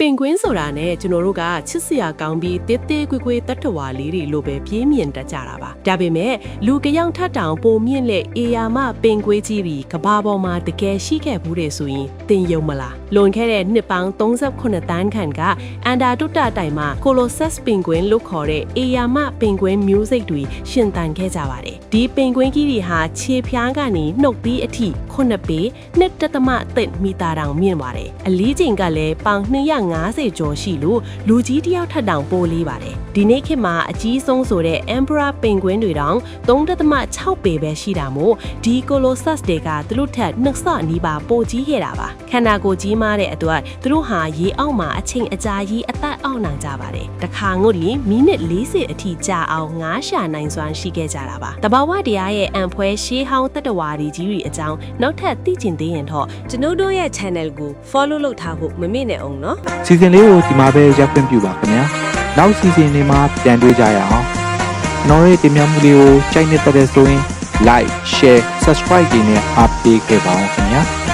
ပင်ကွင်းဆိုတာနဲ့ကျွန်တော်တို့ကချစ်စရာကောင်းပြီးတေးသေးကွေးကွေးတတ်တော်လေးတွေလိုပဲပြင်းမြင်တတ်ကြတာပါဒါပေမဲ့လူကယောင်ထက်တောင်ပိုမြင့်လက်အေယာမပင်ကွေးကြီးတွေကဘာပေါ်မှာတကယ်ရှိခဲ့ဘူးတဲ့ဆိုရင်သင်ယုံမလားလွန်ခဲ့တဲ့နှစ်ပေါင်း38တန်းခန့်ကအန်တာတုတ္တတိုင်မှာ Colossus ပင်ကွင်းလို့ခေါ်တဲ့အေယာမပင်ကွင်း music တွေရှင်သန်ခဲ့ကြပါတယ်ဒီပင်ကွင်းကြီးတွေဟာခြေဖျားကနေနှုတ်ပြီးအထိ9ပေ2.3 မီတာတောင်မြင့်ပါတယ်အလေးချိန်ကလည်းပေါင်250ကျော်ရှိလို့လူကြီးတယောက်ထက်တောင်ပိုလေးပါတယ်ဒီနေ့ခေတ်မှာအကြီးဆုံးဆိုတဲ့ Emperor ပင်ကွင်းတွေတောင်3.6ပေပဲရှိတာမို့ဒီ Colossus တွေကသူတို့ထက်နှစ်ဆနီးပါးပိုကြီးခဲ့တာပါခန္ဓာကိုယ်ကြီးမားတဲ့အတွက်သူတို့ဟာရေအောက်မှာအချိန်အကြာကြီးအသက်အောက်နိုင်ကြပါတယ်တခါငုတ်လီမိနစ်40အထိကြာအောင်ငါးရှာနိုင်စွမ်းရှိခဲ့ကြတာပါတဘာဝတရားရဲ့အံဖွဲရှေးဟောင်းတတဝါဒီကြီးတွေအကြောင်းနောက်ထပ်သိချင်သေးရင်တော့ကျွန်ုပ်တို့ရဲ့ channel ကို follow လုပ်ထားဖို့မမေ့နဲ့အောင်နော်စီစဉ်လေးကိုဒီမှာပဲရပ်ခွင့်ပြုပါခင်ဗျာနောက်စီစဉ်တွေမှာပြန်တွေ့ကြရအောင်ကျွန်တော်ရဲ့တင်ပြမှုလေးကိုကြိုက်နေတဲ့ဆိုရင် like share subscribe တွေနဲ့အားပေးခဲ့ပါအောင်ခင်ဗျာ